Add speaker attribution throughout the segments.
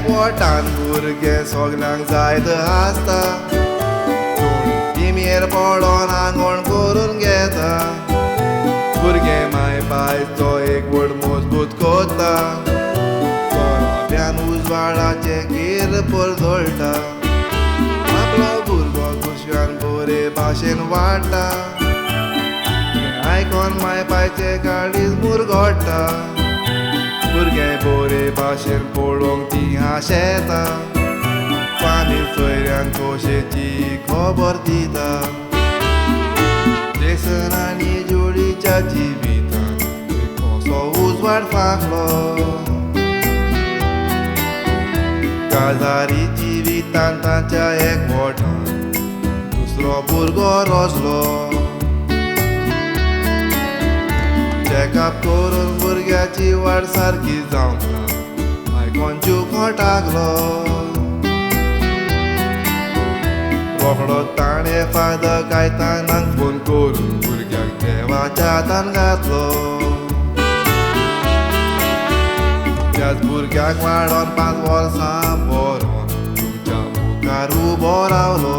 Speaker 1: एकवटान भुरगे सगल्यांक जाय तर आसता इमेर पडोन आंगवण करून घेता भुरगे माय बायचो एकवट मजबूत कोत्ता कोणाब्यान उजवाडाचे कीर परजोळटा आपलो भुरगो खुशयान बरे भाशेन वाडटा आयकोन माय बायचे काळीज मुरगोडटा भुरगे बरे भाशेन पळोवंक ती हांशेता फामील सोयऱ्यांक खोशेची खबर दिता जेसन आनी जोडीच्या जिवितान कसो उजवाड फाकलो काजारी जिवितान तांच्या एकवटान दुसरो भुरगो रचलो चॅकअप करून भुरग्याची वाड सारकी जावंक ना आयकोन जीव खोटाकलो रोखडो ताणें फादर कायतानाक फोन करून भुरग्याक देवाच्या हातान घातलो त्याच भुरग्याक वाडोन 5 वर्सां बरोवन तुमच्या मुखार उबो रावलो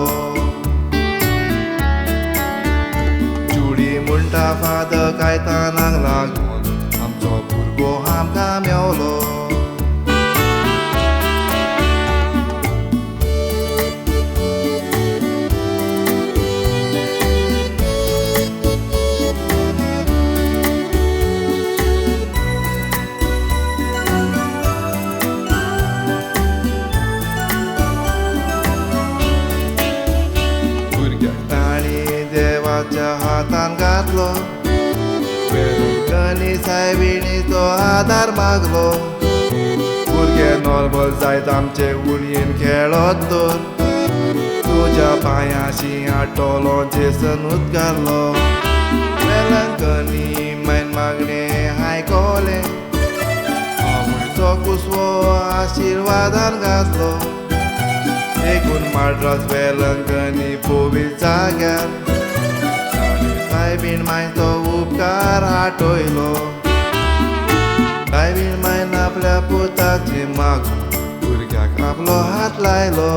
Speaker 1: जुडी म्हणटा फादर कायतानाक लागून आमचो भुरगो आमकां मेवलो देवाच्या हातान घातलो वेळगणी सायबिणीचो आदार मागलो भुरगे नॉर्मल जायत आमचे उणयेन खेळत तर तुज्या पांयाशी आटोलो जेसन उद्गारलो वेळगणी मैन मागणें आयकोलें आवयचो कुसवो आशिर्वादान घातलो देखून माड्रास वेलंकनी पोवील जाग्यार सायबीण मायचो उपकार आटोयलो सायबीण मायन आपल्या पुताची मागून भुरग्याक आपलो हात लायलो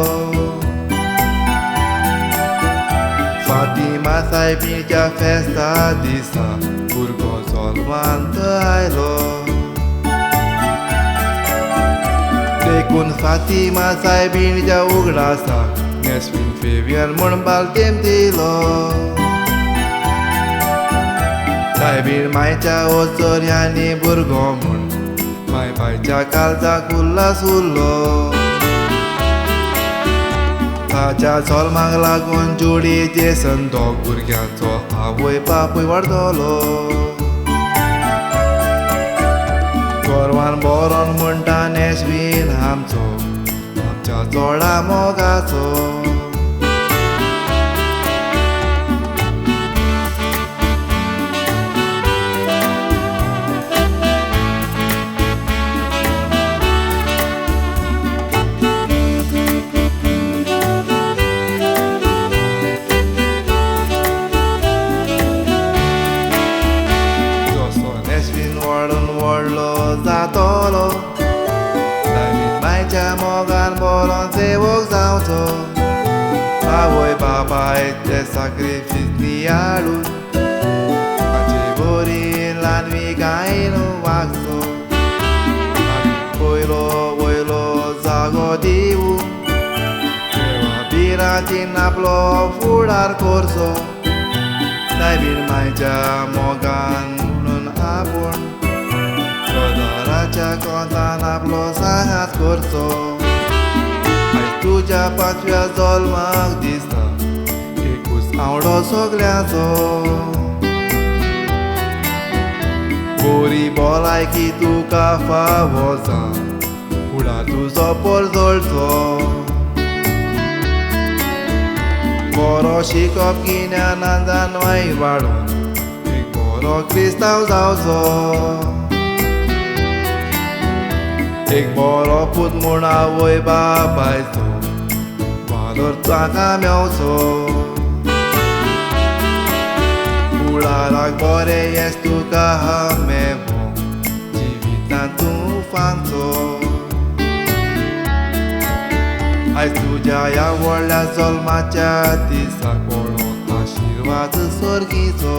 Speaker 1: फातिमा सायबीच्या फेस्ता दिसा भुरगो जल्मांत आयलो देखून फातिमा सायबीणच्या उगडासाक नेस्वीन फेवियन म्हूण बालतेम दिलो सायबीण मायच्या ओचऱ्यांनी भुरगो म्हूण माय बायच्या काळजाक उल्हास उरलो ताच्या जल्माक लागून जोडी जेसन दोग भुरग्यांचो आवय बापूय वाडतलो गोरवान बोरोन म्हणटा नेस्वीन आमच्या जोडा मोगाचो जातलो सायबीण मायच्या मोगान बोरोन सेवक जावचो आवय बापाय ते साक्रिफीस नियाळून ताची बरी ल्हानवी गायन वागचो पयलो वयलो जागो दिवून देवा बिरांतीन आपलो फुडार करचो सायबीण मायच्या मोगान म्हणून आपूण गोदाराच्या कोंतान आपलो सांगात करचो आयज तुज्या 5व्या जल्माक दिसता एकूच आवडो सगल्यांचो बरी भलायकी तुका फावो जावं फुडार तुजो परजोळचो बरो शिकप गिन्यानान जानवाय वाडोवन एक बरो क्रिस्तांव जावचो एक बरो पूत म्हूण आवय बापायचो वालोर ताका मेवचो फुडाराक बरें येस तुका मेवो जिवितांत तूं फांचो आयज तुज्या ह्या व्हडल्या जल्माच्या दिसाक पळोवन आशिर्वाद सर्गीचो